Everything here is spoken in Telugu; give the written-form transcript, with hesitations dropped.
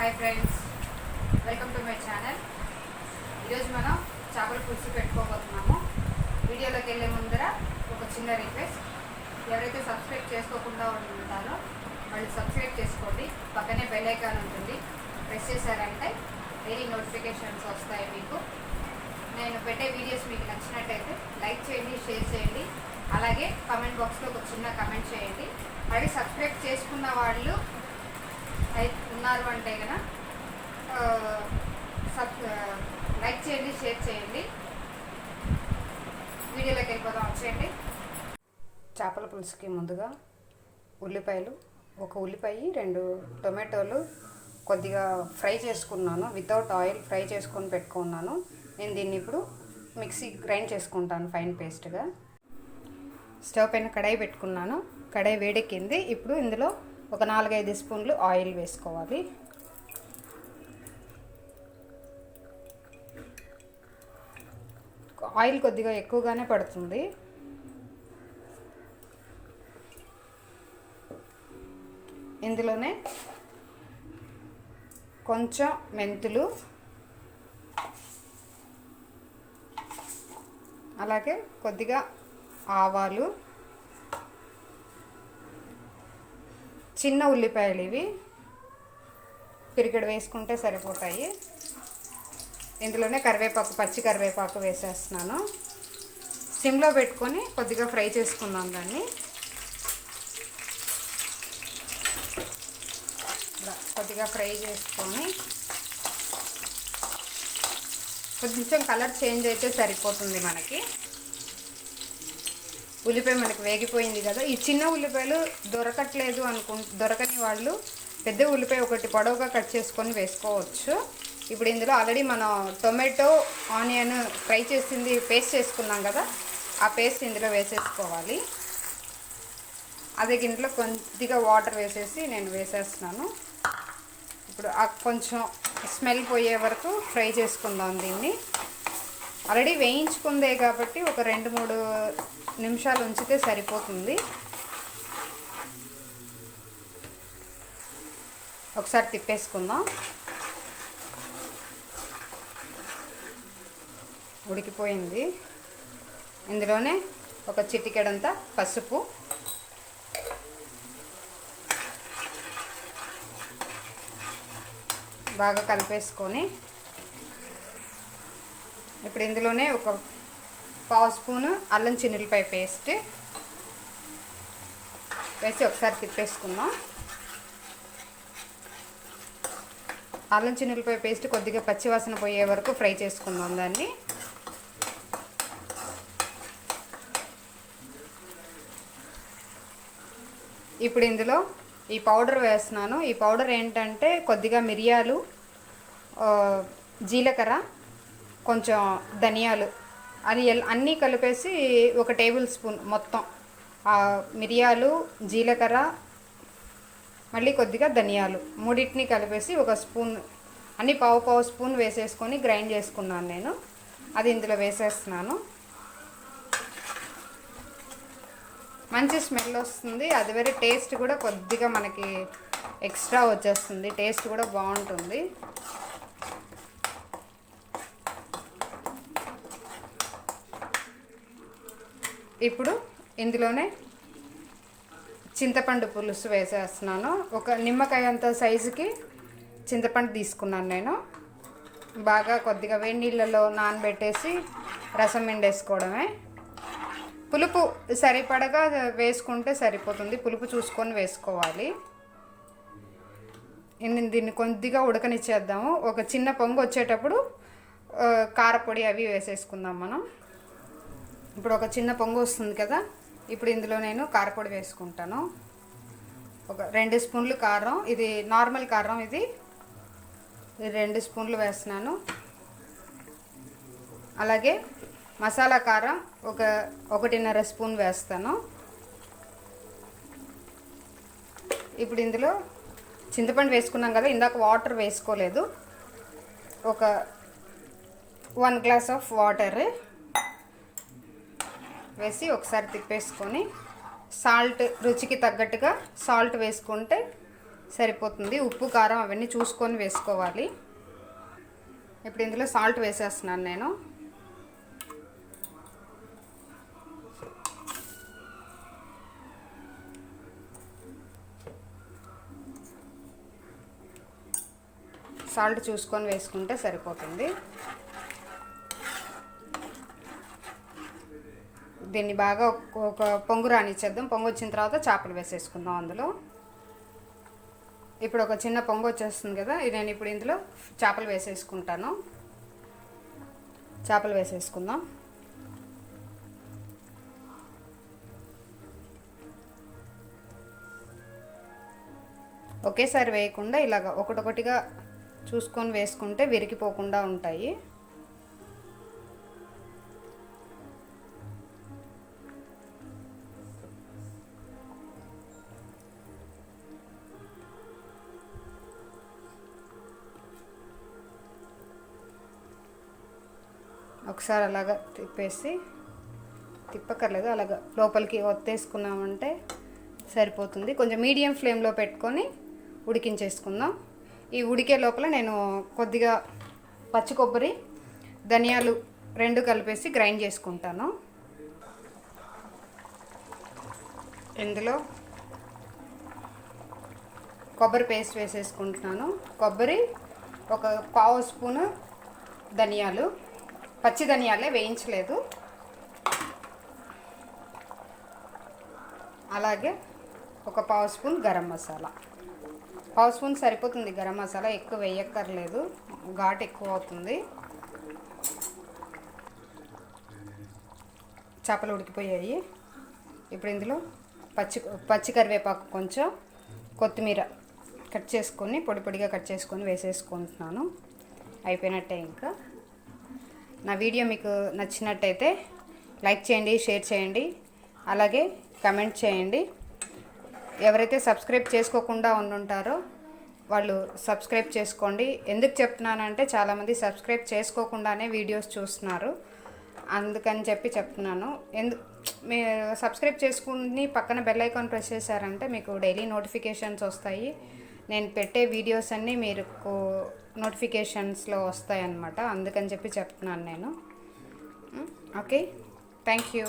Hi friends, welcome to my channel. ఈరోజు మనం చేపల పులుసు పెట్టుకోబోతున్నాము. వీడియోలోకి వెళ్ళే ముందర ఒక చిన్న రిక్వెస్ట్, ఎవరైతే సబ్స్క్రైబ్ చేసుకోకుండా ఉంటారో వాళ్ళు సబ్స్క్రైబ్ చేసుకోండి. పక్కనే బెల్ ఐకాన్ ఉంటుంది, ప్రెస్ చేశారంటే డైలీ నోటిఫికేషన్స్ వస్తాయి మీకు. నేను పెట్టే వీడియోస్ మీకు నచ్చినట్టయితే లైక్ చేయండి, షేర్ చేయండి. అలాగే కామెంట్ బాక్స్లో ఒక చిన్న కామెంట్ చేయండి. అలాగే సబ్స్క్రైబ్ చేసుకున్న వాళ్ళు ఉన్నారు అంటే కనుక లైక్ చేయండి, షేర్ చేయండి. వీడియోలోకి వెళ్ళిపోదాం, వచ్చేయండి. చేపల పులుసుకి ముందుగా ఉల్లిపాయలు, ఒక ఉల్లిపాయ, 2 టొమాటోలు కొద్దిగా ఫ్రై చేసుకున్నాను. వితౌట్ ఆయిల్ ఫ్రై చేసుకొని పెట్టుకున్నాను. నేను దీన్ని ఇప్పుడు మిక్సీ గ్రైండ్ చేసుకుంటాను ఫైన్ పేస్ట్గా. స్టవ్ పైన కడాయి పెట్టుకున్నాను. కడాయి వేడెక్కింది. ఇప్పుడు ఇందులో ఒక 4-5 స్పూన్లు ఆయిల్ వేసుకోవాలి. ఆయిల్ కొద్దిగా ఎక్కువగానే పడుతుంది. ఇందులోనే కొంచెం మెంతులు, అలాగే కొద్దిగా ఆవాలు, చిన్న ఉల్లిపాయలు ఇవి పిరికెడు వేసుకుంటే సరిపోతాయి. ఇందులోనే కరివేపాకు, పచ్చి కరివేపాకు వేసేస్తున్నాను. సిమ్లో పెట్టుకొని కొద్దిగా ఫ్రై చేసుకుందాం దాన్ని. కొద్దిగా ఫ్రై చేసుకొని కొంచెం కలర్ చేంజ్ అయితే సరిపోతుంది మనకి. ఉల్లిపాయ మనకి వేగిపోయింది కదా. ఈ చిన్న ఉల్లిపాయలు దొరకట్లేదు దొరకని వాళ్ళు పెద్ద ఉల్లిపాయ ఒకటి పొడవుగా కట్ చేసుకొని వేసుకోవచ్చు. ఇప్పుడు ఇందులో ఆల్రెడీ మనం టొమాటో, ఆనియన్ ఫ్రై చేసింది పేస్ట్ చేసుకున్నాం కదా, ఆ పేస్ట్ ఇందులో వేసేసుకోవాలి. అదే గిన్నెలో కొద్దిగా వాటర్ వేసేసి నేను వేసేస్తున్నాను. ఇప్పుడు కొంచెం స్మెల్ పోయే వరకు ఫ్రై చేసుకుందాం దీన్ని. ఆల్రెడీ వేయించుకుందే కాబట్టి ఒక 2-3 నిమిషాలు ఉంచితే సరిపోతుంది. ఒకసారి తిప్పేసుకుందాం. ఉడికిపోయింది. ఇందులోనే ఒక చిటికెడంతా పసుపు, బాగా కలిపేసుకొని ఇప్పుడు ఇందులోనే ఒక 1/2 స్పూను అల్లం చిన్నులపాయ పేస్ట్ వేసి ఒకసారి తిప్పేసుకుందాం. అల్లం చిన్నులపాయ పేస్ట్ కొద్దిగా పచ్చివాసన పోయే వరకు ఫ్రై చేసుకుందాం దాన్ని. ఇప్పుడు ఇందులో ఈ పౌడర్ వేస్తున్నాను. ఈ పౌడర్ ఏంటంటే కొద్దిగా మిరియాలు, జీలకర్ర, కొంచెం ధనియాలు అది అన్నీ కలిపేసి 1 టేబుల్ స్పూన్ మొత్తం మిరియాలు, జీలకర్ర, మళ్ళీ కొద్దిగా ధనియాలు మూడింటిని కలిపేసి 1 స్పూన్ అన్నీ పావు స్పూన్ వేసేసుకొని గ్రైండ్ చేసుకున్నాను నేను. అది ఇందులో వేసేస్తున్నాను. మంచి స్మెల్ వస్తుంది. అది వేరే టేస్ట్ కూడా కొద్దిగా మనకి ఎక్స్ట్రా వచ్చేస్తుంది. టేస్ట్ కూడా బాగుంటుంది. ఇప్పుడు ఇందులోనే చింతపండు పులుసు వేసేస్తున్నాను. ఒక నిమ్మకాయ అంత సైజుకి చింతపండు తీసుకున్నాను నేను. బాగా కొద్దిగా వేడి నీళ్ళలో నానబెట్టేసి రసం పిండేసుకోవడమే. పులుపు సరిపడగా వేసుకుంటే సరిపోతుంది. పులుపు చూసుకొని వేసుకోవాలి. దీన్ని కొద్దిగా ఉడకనిచ్చేద్దాము. ఒక చిన్న పొంగు వచ్చేటప్పుడు కారపొడి అవి వేసేసుకుందాం మనం. ఇప్పుడు ఒక చిన్న పొంగు వస్తుంది కదా, ఇప్పుడు ఇందులో నేను కారపొడి వేసుకుంటాను. ఒక 2 స్పూన్లు కారం, ఇది నార్మల్ కారం, ఇది 2 స్పూన్లు వేస్తున్నాను. అలాగే మసాలా కారం 1.5 స్పూన్ వేస్తాను. ఇప్పుడు ఇందులో చింతపండు వేసుకున్నాం కదా, ఇందాక వాటర్ వేసుకోలేదు. ఒక 1 గ్లాస్ ఆఫ్ వాటర్ వేసి ఒకసారి తిప్పేసుకొని సాల్ట్ రుచికి తగ్గట్టుగా సాల్ట్ వేసుకుంటే సరిపోతుంది. ఉప్పు కారం అవన్నీ చూసుకొని వేసుకోవాలి. ఇప్పుడు ఇందులో సాల్ట్ వేసేస్తున్నాను నేను. సాల్ట్ చూసుకొని వేసుకుంటే సరిపోతుంది. దీన్ని బాగా ఒక పొంగు రానిచ్చేద్దాం. పొంగు వచ్చిన తర్వాత చేపలు వేసేసుకుందాం అందులో. ఇప్పుడు ఒక చిన్న పొంగు వచ్చేస్తుంది కదా, నేను ఇప్పుడు ఇందులో చేపలు వేసేసుకుంటాను. చేపలు వేసేసుకుందాం. ఒకేసారి వేయకుండా ఇలాగ ఒకటొకటిగా చూసుకొని వేసుకుంటే విరిగిపోకుండా ఉంటాయి. ఒకసారి అలాగా తిప్పకర్లేదు, అలాగా లోపలికి ఒత్తేసుకున్నామంటే సరిపోతుంది. కొంచెం మీడియం ఫ్లేమ్లో పెట్టుకొని ఉడికించేసుకుందాం. ఈ ఉడికే లోపల నేను కొద్దిగా పచ్చి కొబ్బరి, ధనియాలు 2 కలిపేసి గ్రైండ్ చేసుకుంటాను. ఇందులో కొబ్బరి పేస్ట్ వేసేసుకుంటున్నాను. కొబ్బరి, ఒక పావు స్పూను ధనియాలు, పచ్చి ధనియాలే, వేయించలేదు. అలాగే ఒక పావు స్పూన్ గరం మసాలా. పావు స్పూన్ సరిపోతుంది గరం మసాలా, ఎక్కువ వేయక్కర్లేదు, ఘాటు ఎక్కువ అవుతుంది. చేపలు ఉడికిపోయాయి. ఇప్పుడు ఇందులో పచ్చి కరివేపాకు, కొంచెం కొత్తిమీర కట్ చేసుకొని పొడి పొడిగా కట్ చేసుకొని వేసేసుకుంటున్నాను. అయిపోయినట్టే. ఇంకా నా వీడియో మీకు నచ్చినట్టయితే లైక్ చేయండి, షేర్ చేయండి, అలాగే కమెంట్ చేయండి. ఎవరైతే సబ్స్క్రైబ్ చేసుకోకుండా ఉండుంటారో వాళ్ళు సబ్స్క్రైబ్ చేసుకోండి. ఎందుకు చెప్తున్నానంటే చాలామంది సబ్స్క్రైబ్ చేసుకోకుండానే వీడియోస్ చూస్తున్నారు, అందుకని చెప్పి చెప్తున్నాను. మీరు సబ్స్క్రైబ్ చేసుకుని పక్కన బెల్ ఐకాన్ ప్రెస్ చేశారంటే మీకు డైలీ నోటిఫికేషన్స్ వస్తాయి. నేను పెట్టే వీడియోస్ అన్నీ మీరు నోటిఫికేషన్స్లో వస్తాయన్నమాట, అందుకని చెప్పి చెప్తున్నాను నేను. Okay, thank you.